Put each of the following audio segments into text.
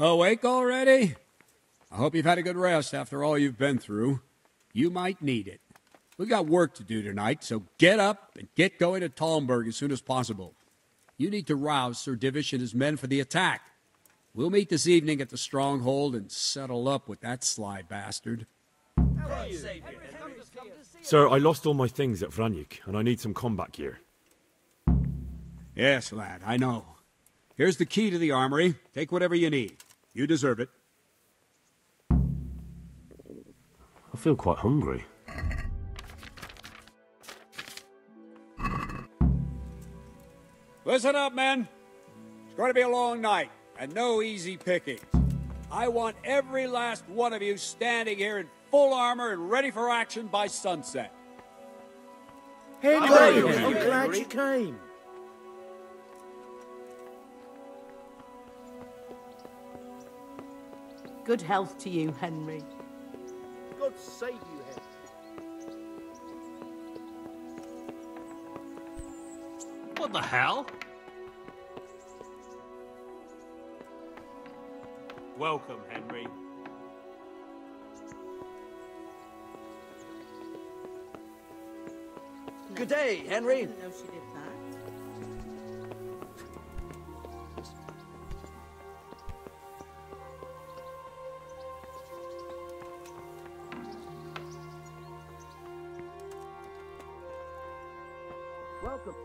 Awake already? I hope you've had a good rest after all you've been through. You might need it. We got work to do tonight, so get up and get going to Talmberg as soon as possible. You need to rouse Sir Divish and his men for the attack. We'll meet this evening at the stronghold and settle up with that sly bastard. Sir, I lost all my things at Vranik, and I need some combat gear. Yes, lad, I know. Here's the key to the armory. Take whatever you need. You deserve it. I feel quite hungry. Listen up, men. It's going to be a long night, and no easy pickings. I want every last one of you standing here in full armor and ready for action by sunset. Henry, I'm glad you came. Good health to you, Henry. God save you, Henry. What the hell? Welcome, Henry. Good day, Henry. I didn't know she did that. Welcome.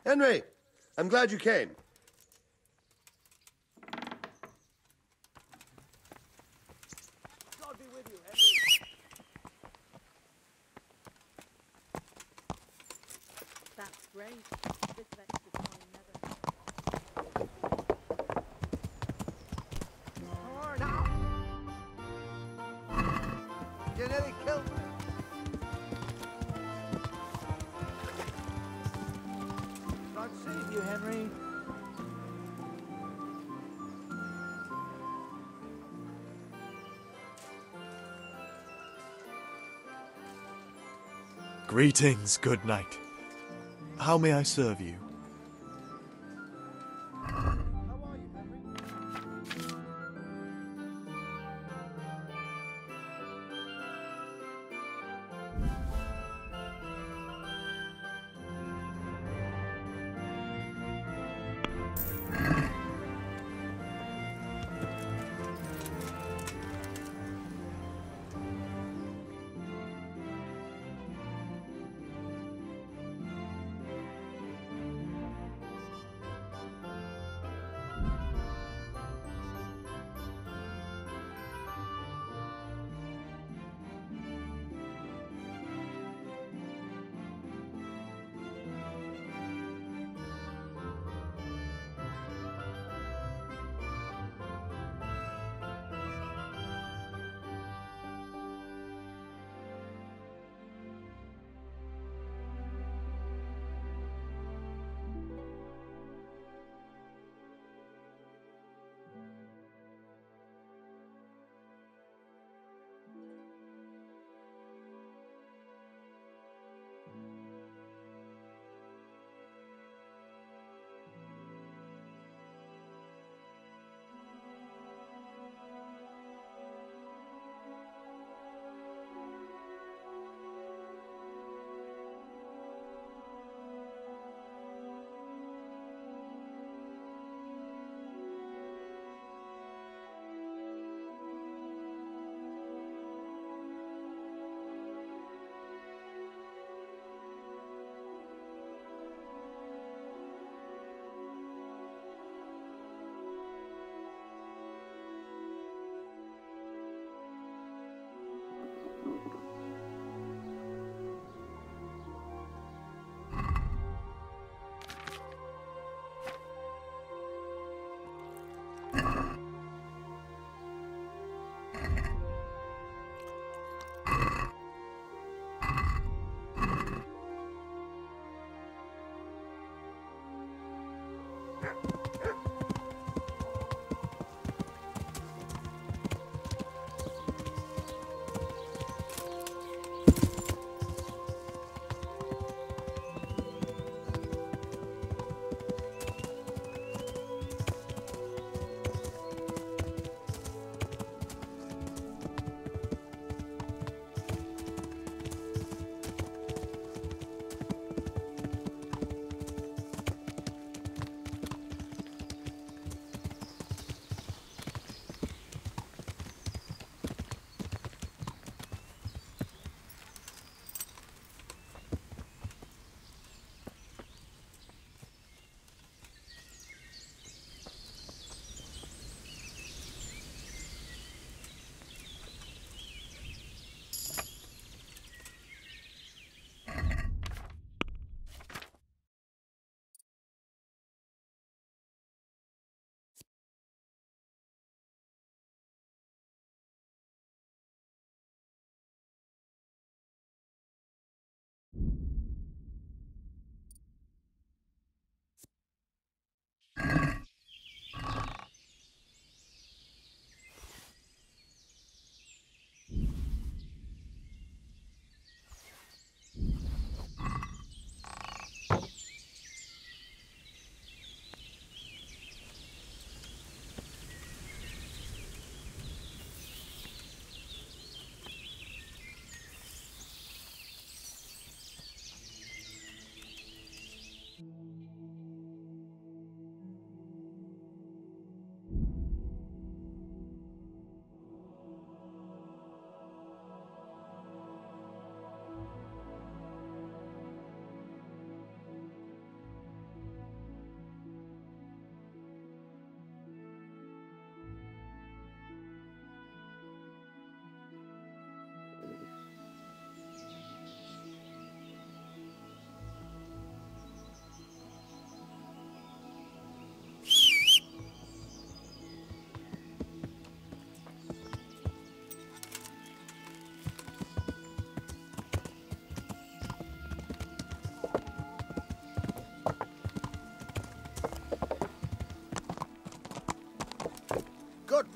Henry, I'm glad you came. God be with you, Henry. That's great. Bit of extra time never. You nearly killed me. God save you, Henry. Greetings, good knight. How may I serve you? How are you, Henry?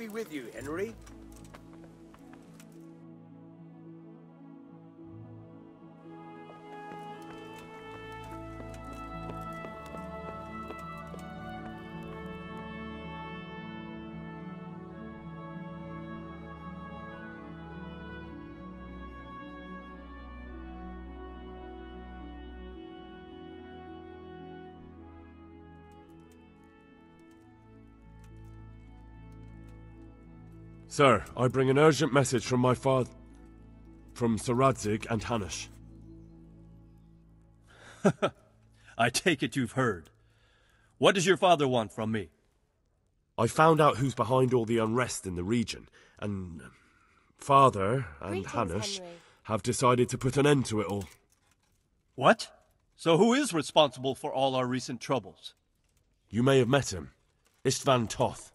be with you, Henry. Sir, I bring an urgent message from my father... from Sir Radzig and Hanush. I take it you've heard. What does your father want from me? I found out who's behind all the unrest in the region, and... Father and Hanush have decided to put an end to it all. What? So who is responsible for all our recent troubles? You may have met him. Istvan Toth.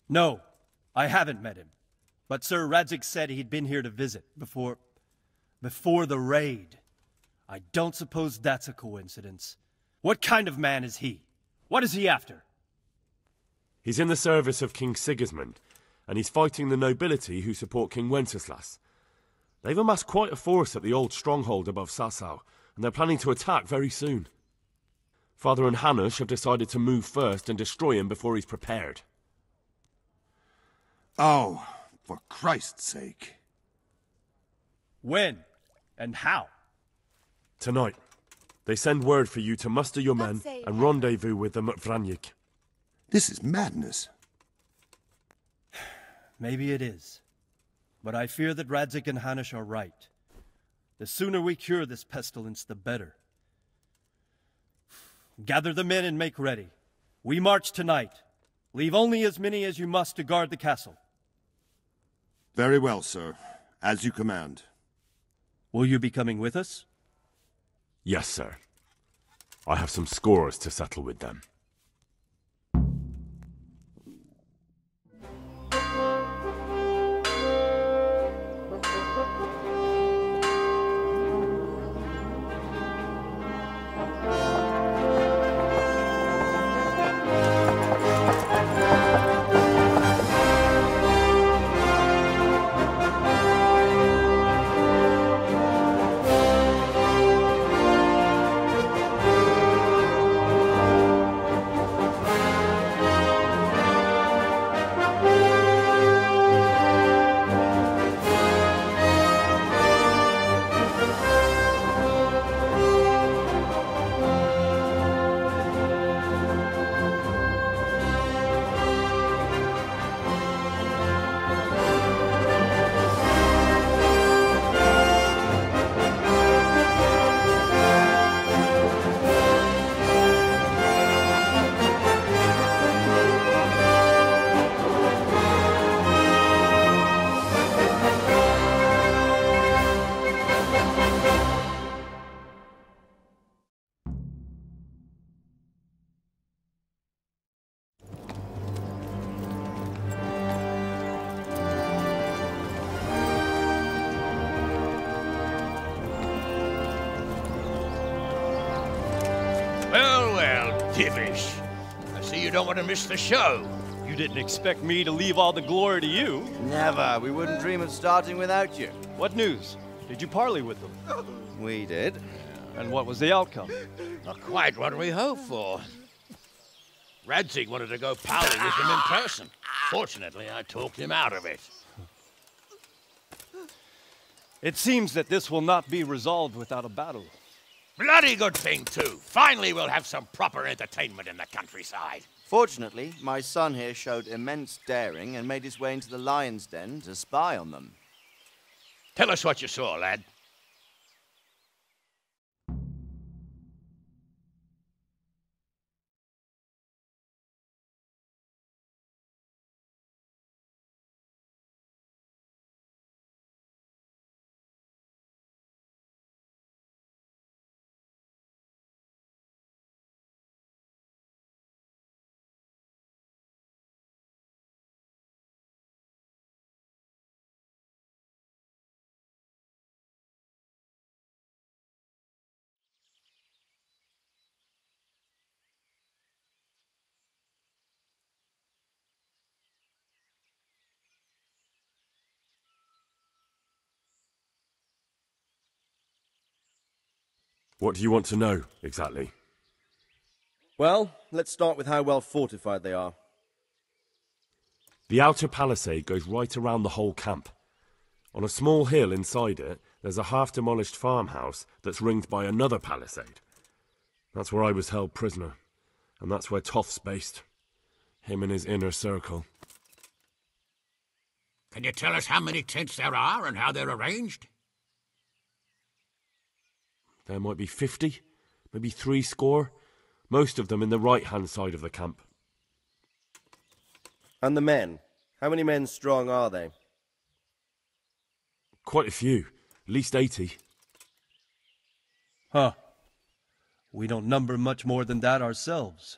No. I haven't met him, but Sir Radzig said he'd been here to visit before the raid. I don't suppose that's a coincidence. What kind of man is he? What is he after? He's in the service of King Sigismund, and he's fighting the nobility who support King Wenceslas. They've amassed quite a force at the old stronghold above Sasau, and they're planning to attack very soon. Father and Hanush have decided to move first and destroy him before he's prepared. Oh, for Christ's sake. When? And how? Tonight. They send word for you to muster your men say and rendezvous with them at Vranik. This is madness. Maybe it is. But I fear that Radzig and Hanush are right. The sooner we cure this pestilence, the better. Gather the men and make ready. We march tonight. Leave only as many as you must to guard the castle. Very well, sir. As you command. Will you be coming with us? Yes, sir. I have some scores to settle with them. Divish. I see you don't want to miss the show. You didn't expect me to leave all the glory to you. Never. We wouldn't dream of starting without you. What news? Did you parley with them? We did. And what was the outcome? Not quite what we hoped for. Radzig wanted to go parley with him in person. Fortunately, I talked him out of it. It seems that this will not be resolved without a battle. Bloody good thing, too. Finally, we'll have some proper entertainment in the countryside. Fortunately, my son here showed immense daring and made his way into the lion's den to spy on them. Tell us what you saw, lad. What do you want to know, exactly? Well, let's start with how well fortified they are. The outer palisade goes right around the whole camp. On a small hill inside it, there's a half-demolished farmhouse that's ringed by another palisade. That's where I was held prisoner, and that's where Toth's based. Him and his inner circle. Can you tell us how many tents there are and how they're arranged? There might be 50, maybe 70, most of them in the right-hand side of the camp. And the men? How many men strong are they? Quite a few, at least 80. Huh. We don't number much more than that ourselves.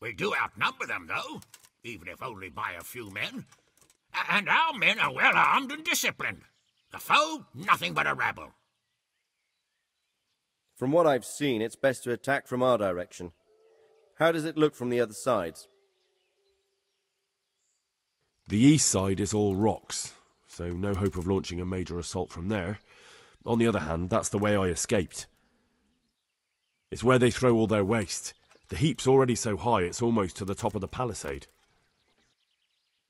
We do outnumber them, though, even if only by a few men. And our men are well armed and disciplined. The foe, nothing but a rabble. From what I've seen, it's best to attack from our direction. How does it look from the other sides? The east side is all rocks, so no hope of launching a major assault from there. On the other hand, that's the way I escaped. It's where they throw all their waste. The heap's already so high it's almost to the top of the palisade.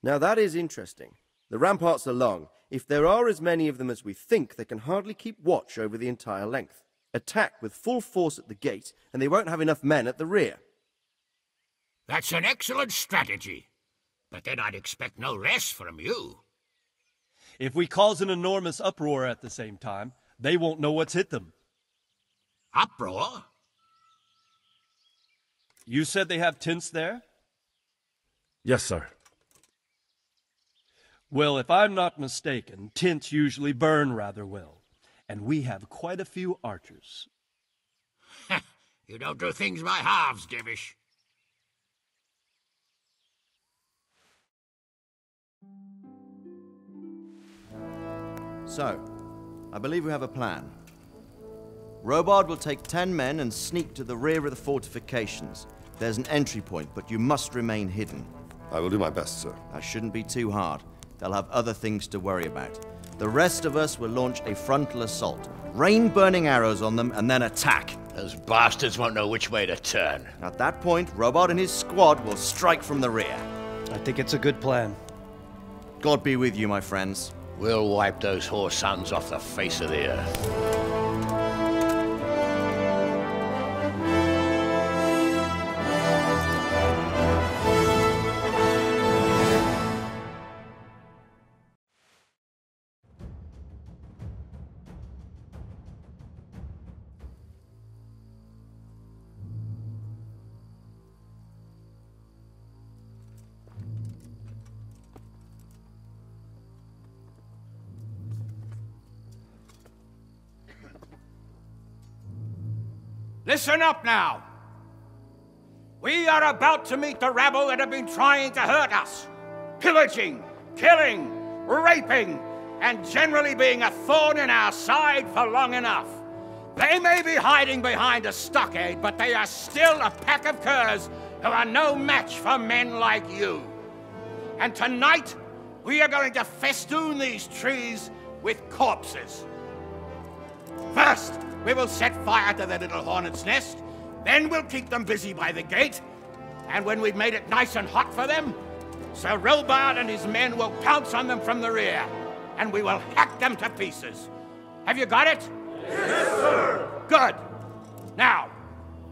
Now that is interesting. The ramparts are long. If there are as many of them as we think, they can hardly keep watch over the entire length. Attack with full force at the gate, and they won't have enough men at the rear. That's an excellent strategy. But then I'd expect no less from you. If we cause an enormous uproar at the same time, they won't know what's hit them. Uproar? You said they have tents there? Yes, sir. Well, if I'm not mistaken, tents usually burn rather well. And we have quite a few archers. You don't do things by halves, Divish. So, I believe we have a plan. Robard will take 10 men and sneak to the rear of the fortifications. There's an entry point, but you must remain hidden. I will do my best, sir. That shouldn't be too hard. They'll have other things to worry about. The rest of us will launch a frontal assault. Rain burning arrows on them and then attack. Those bastards won't know which way to turn. At that point, Robard and his squad will strike from the rear. I think it's a good plan. God be with you, my friends. We'll wipe those whore sons off the face of the earth. Listen up now. We are about to meet the rabble that have been trying to hurt us. Pillaging, killing, raping, and generally being a thorn in our side for long enough. They may be hiding behind a stockade, but they are still a pack of curs who are no match for men like you. And tonight, we are going to festoon these trees with corpses. First, we will set fire to their little hornet's nest. Then we'll keep them busy by the gate. And when we've made it nice and hot for them, Sir Robard and his men will pounce on them from the rear. And we will hack them to pieces. Have you got it? Yes, sir! Good. Now,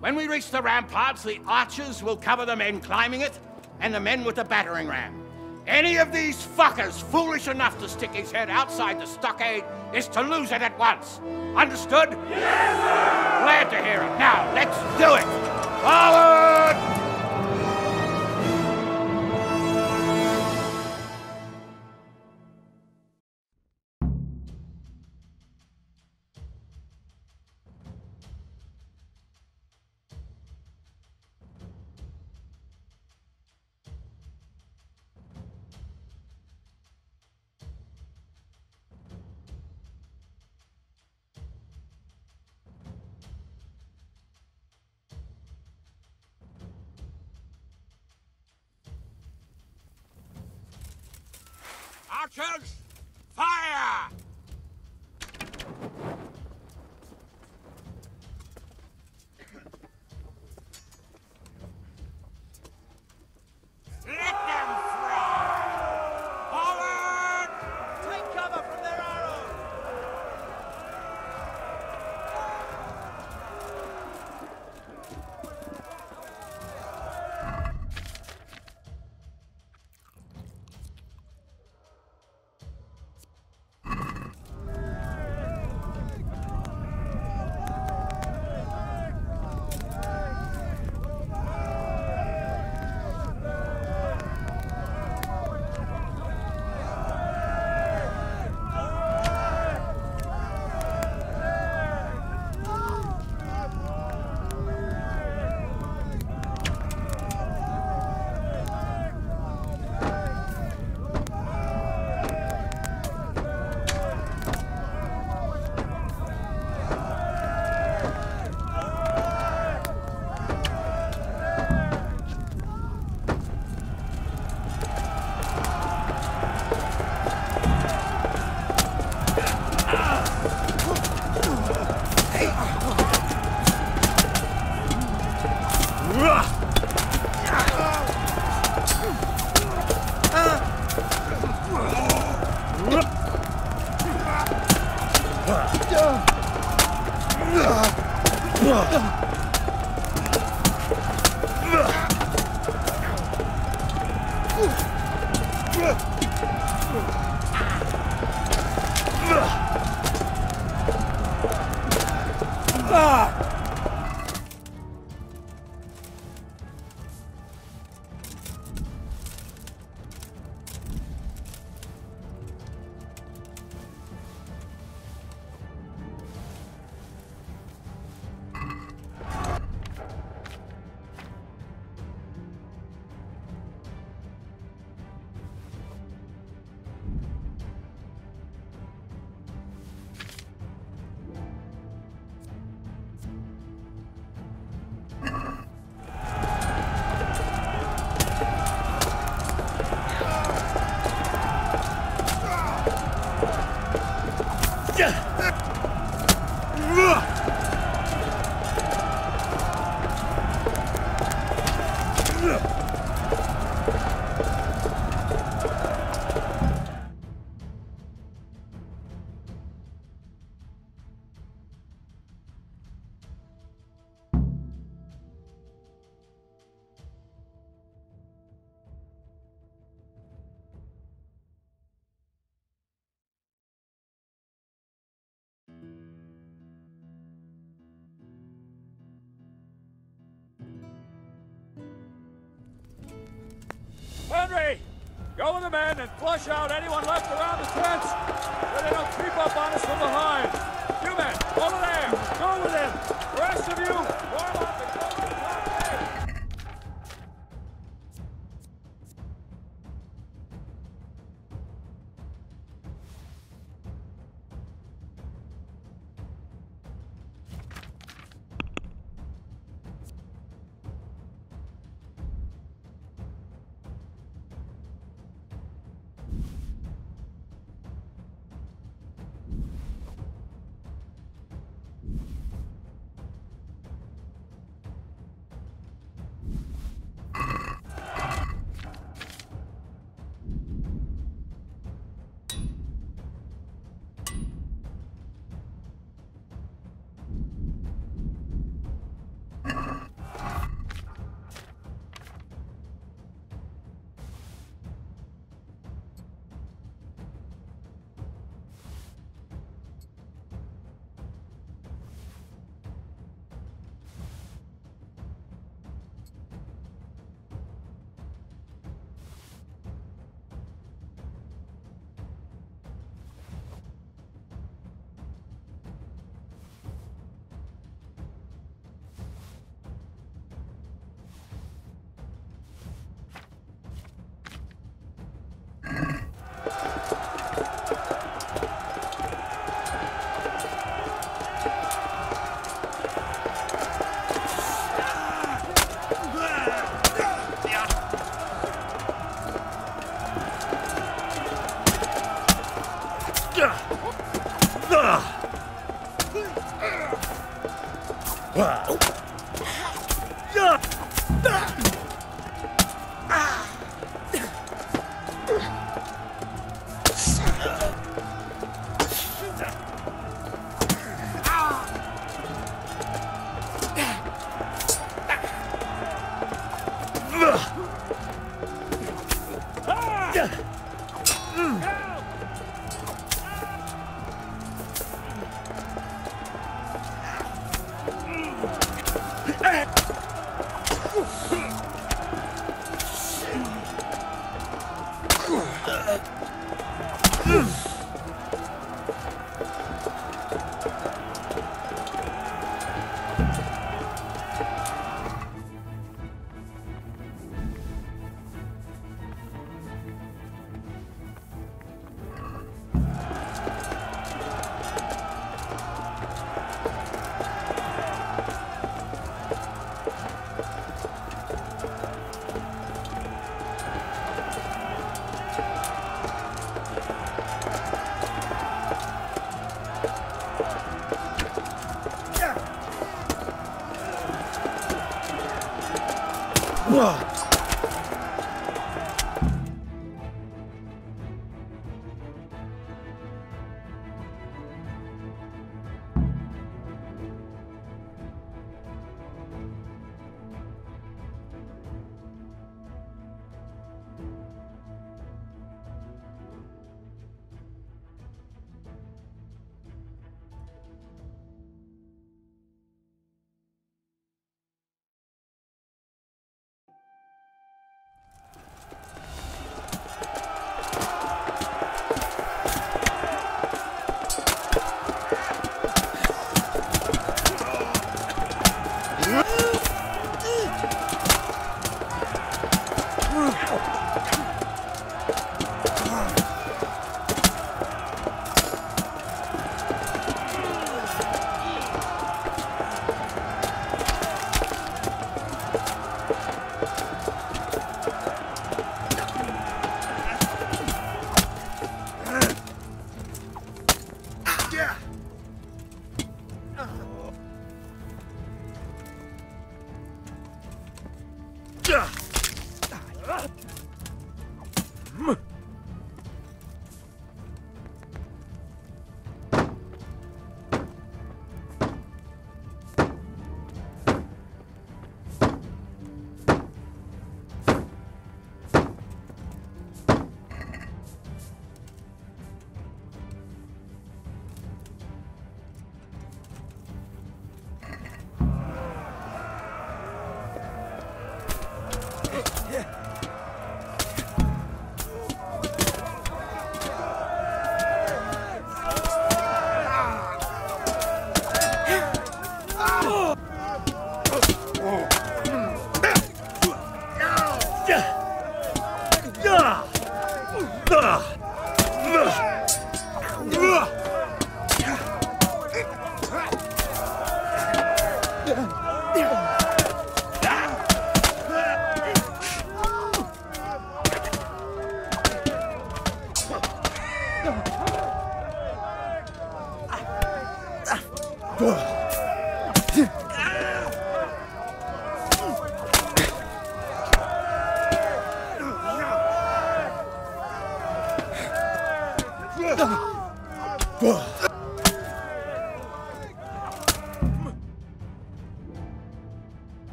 when we reach the ramparts, the archers will cover the men climbing it, and the men with the battering ram. Any of these fuckers foolish enough to stick his head outside the stockade is to lose it at once. Understood? Yes, sir! Glad to hear it. Now, let's do it! Forward! Archers, fire! Henry! Go with the men and flush out anyone left around the tents so they don't creep up on us from behind. You men, over there! Go with him! The rest of you, warm up and go to the top gate!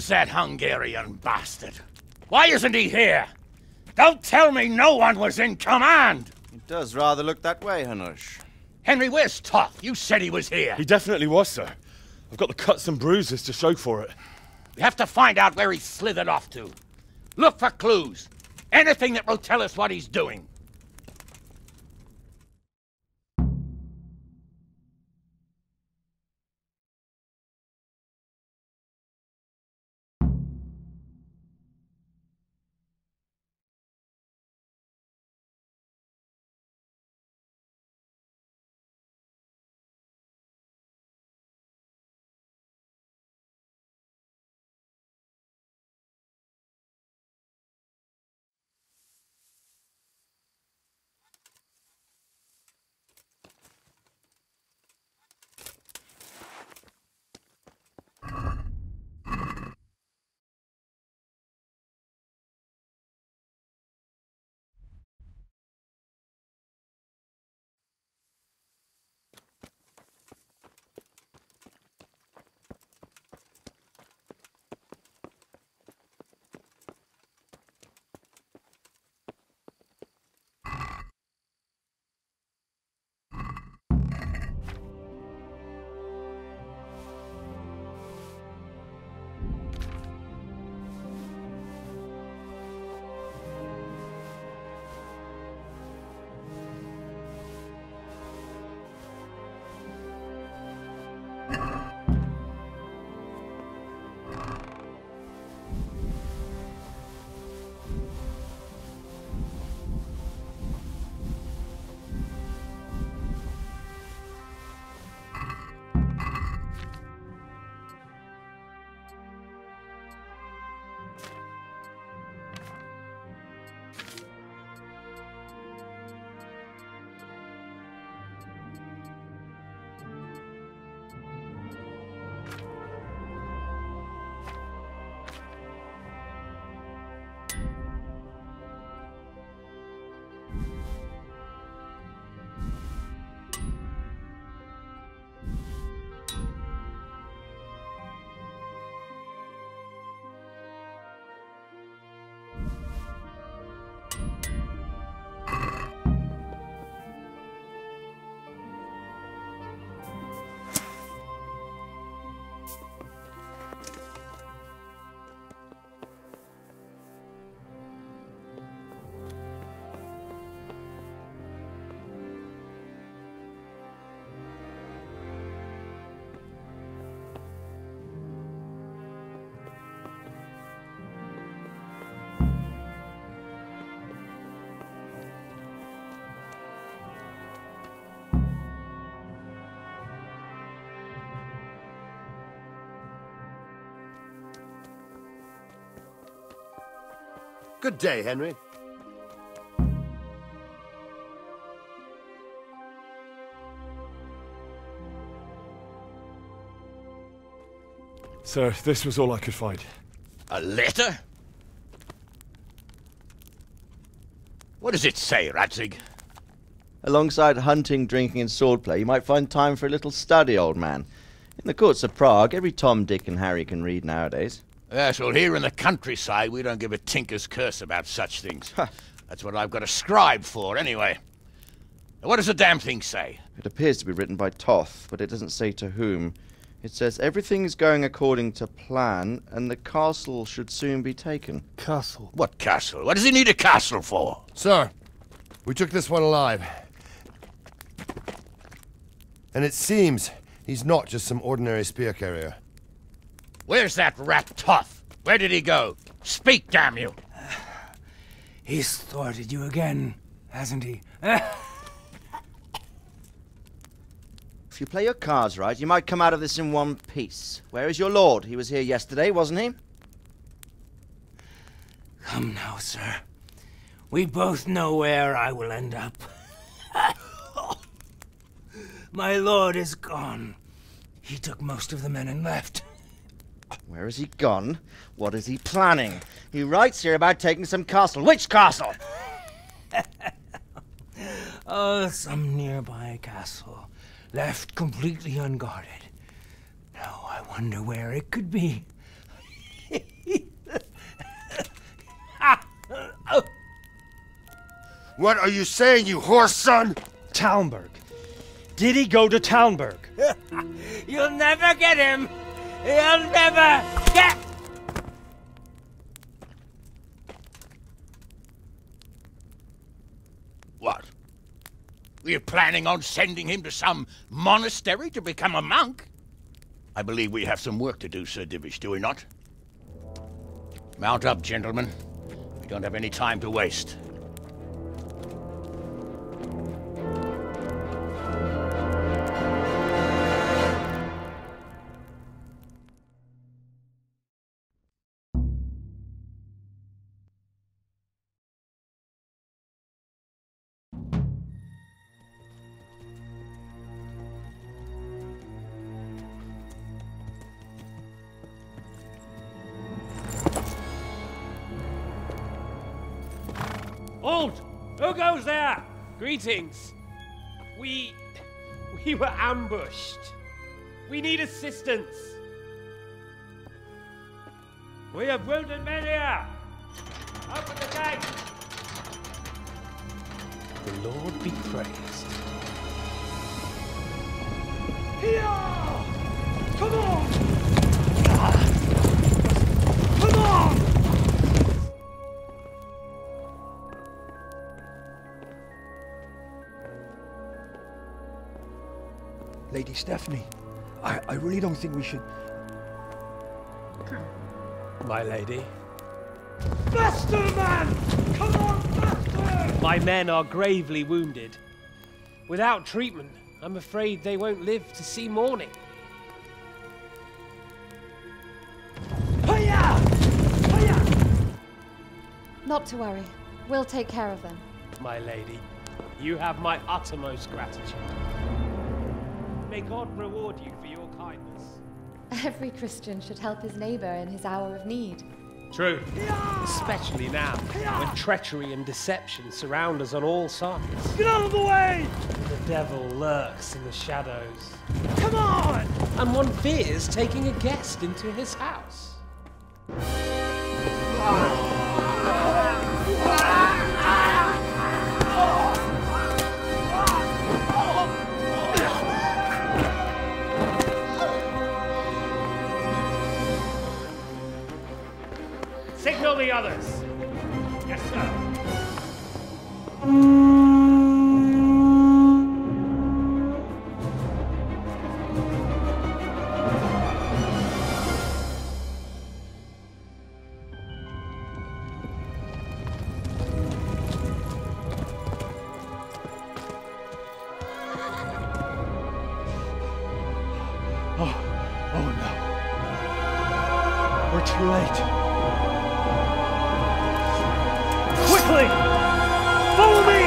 Where's that Hungarian bastard? Why isn't he here? Don't tell me no one was in command! It does rather look that way, Hanush. Henry, where's Toth? You said he was here. He definitely was, sir. I've got the cuts and bruises to show for it. We have to find out where he slithered off to. Look for clues. Anything that will tell us what he's doing. Good day, Henry. Sir, this was all I could find. A letter? What does it say, Radzig? Alongside hunting, drinking, and swordplay, you might find time for a little study, old man. In the courts of Prague, every Tom, Dick, and Harry can read nowadays. Yes, well, here in the countryside, we don't give a tinker's curse about such things. That's what I've got a scribe for, anyway. Now, what does the damn thing say? It appears to be written by Toth, but it doesn't say to whom. It says everything's going according to plan, and the castle should soon be taken. Castle? What castle? What does he need a castle for? Sir, we took this one alive. And it seems he's not just some ordinary spear carrier. Where's that rat Toth? Where did he go? Speak, damn you! He's thwarted you again, hasn't he? If you play your cards right, you might come out of this in one piece. Where is your lord? He was here yesterday, wasn't he? Come now, sir. We both know where I will end up. My lord is gone. He took most of the men and left. Where has he gone? What is he planning? He writes here about taking some castle. Which castle? Oh, some nearby castle. Left completely unguarded. Now I wonder where it could be. What are you saying, you horse son? Talmberg. Did he go to Talmberg? You'll never get him! You'll never get... What? Were you planning on sending him to some monastery to become a monk? I believe we have some work to do, Sir Divish, do we not? Mount up, gentlemen. We don't have any time to waste. Halt! Who goes there? Greetings. We were ambushed. We need assistance. We have wounded men here. Open the gate. The Lord be praised. Here! Come on! Come on! Lady Stephanie, I really don't think we should... My lady. Faster, man! Come on, faster! My men are gravely wounded. Without treatment, I'm afraid they won't live to see morning. Hiya! Hiya! Not to worry. We'll take care of them. My lady, you have my uttermost gratitude. May God reward you for your kindness. Every Christian should help his neighbor in his hour of need. True. Especially now, when treachery and deception surround us on all sides. Get out of the way! The devil lurks in the shadows. Come on! And one fears taking a guest into his house. Signal the others. Yes, sir. Oh no. We're too late. quickly! Follow me!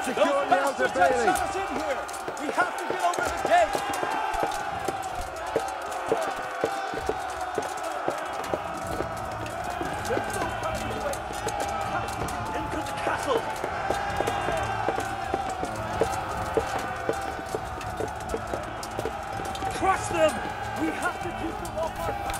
Those bastards have shut us in here! We have to get over the gate! There's no time to wait! We have to get into the castle! Crush them! We have to keep them off our back!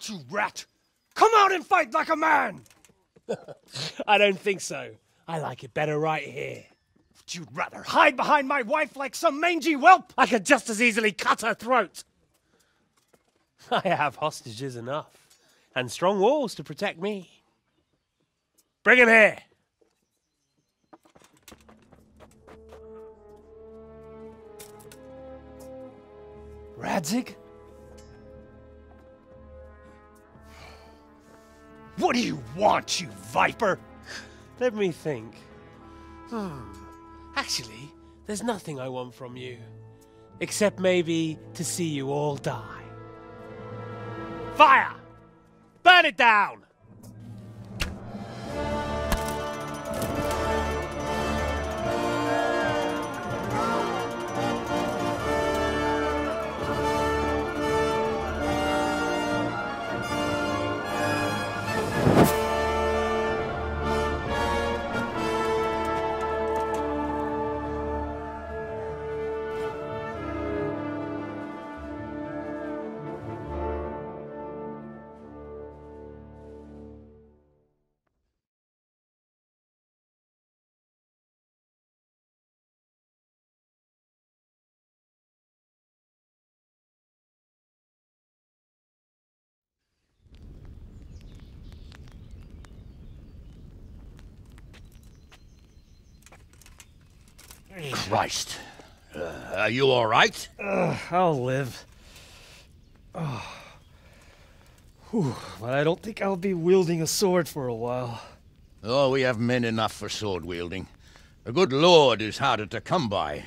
You rat! Come out and fight like a man! I don't think so. I like it better right here. You'd rather hide behind my wife like some mangy whelp? I could just as easily cut her throat. I have hostages enough, and strong walls to protect me. Bring him here. Radzig? What do you want, you viper? Let me think. Actually, there's nothing I want from you. Except maybe to see you all die. Fire! Burn it down! Christ. Are you all right? I'll live. Oh. Whew, but I don't think I'll be wielding a sword for a while. Oh, we have men enough for sword wielding. A good lord is harder to come by.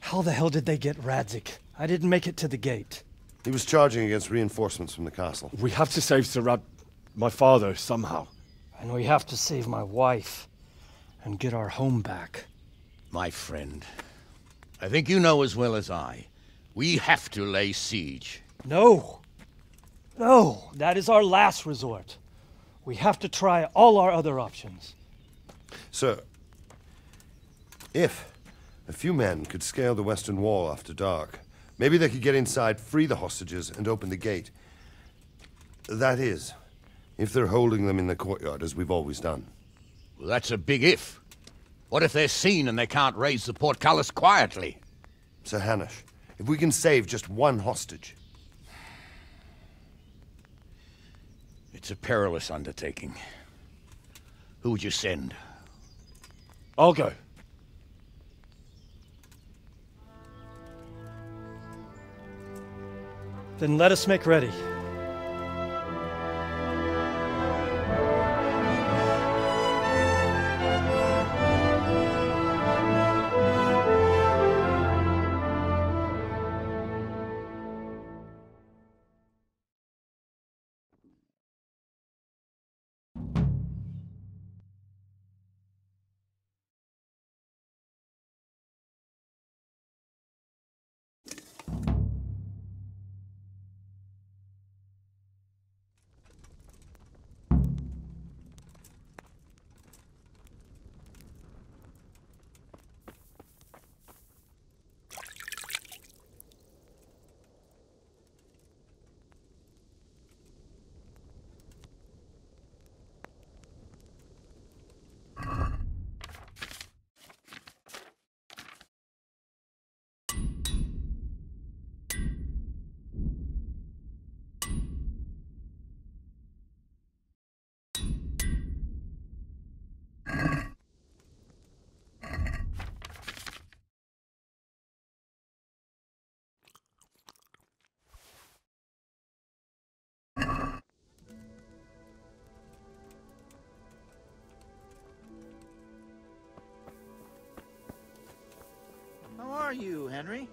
How the hell did they get Radzik? I didn't make it to the gate. He was charging against reinforcements from the castle. We have to save Sir my father, somehow. And we have to save my wife and get our home back. My friend, I think you know as well as I. We have to lay siege. No! No! That is our last resort. We have to try all our other options. Sir, if a few men could scale the western wall after dark, maybe they could get inside, free the hostages, and open the gate. That is, if they're holding them in the courtyard, as we've always done. Well, that's a big if. What if they're seen and they can't raise the portcullis quietly? Sir Hanush, if we can save just one hostage... It's a perilous undertaking. Who would you send? I'll go. Then let us make ready. How are you, Henry?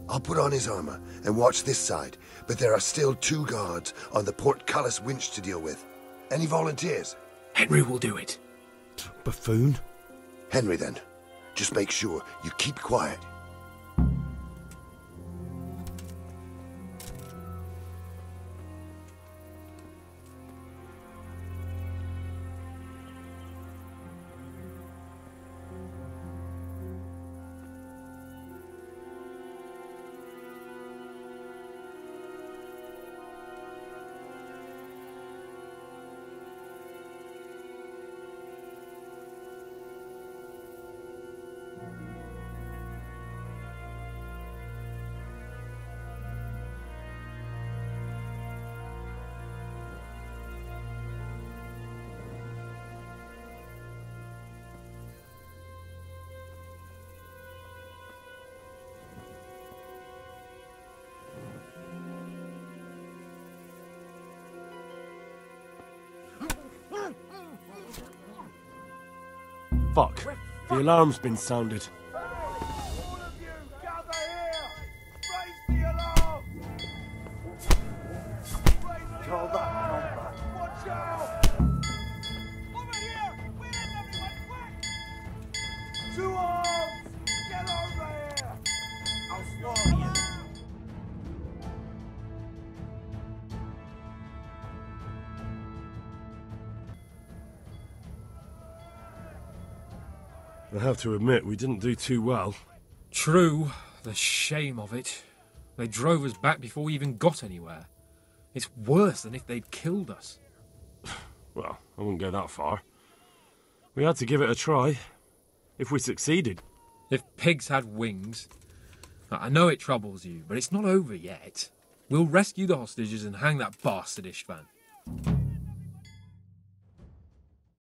I'll put on his armor and watch this side, but there are still 2 guards on the portcullis winch to deal with. Any volunteers? Henry will do it. Buffoon? Henry, then. Just make sure you keep quiet. Fuck. The alarm's been sounded. I have to admit, we didn't do too well. True. The shame of it. They drove us back before we even got anywhere. It's worse than if they'd killed us. Well, I wouldn't go that far. We had to give it a try. If we succeeded. If pigs had wings. I know it troubles you, but it's not over yet. We'll rescue the hostages and hang that bastard Istvan.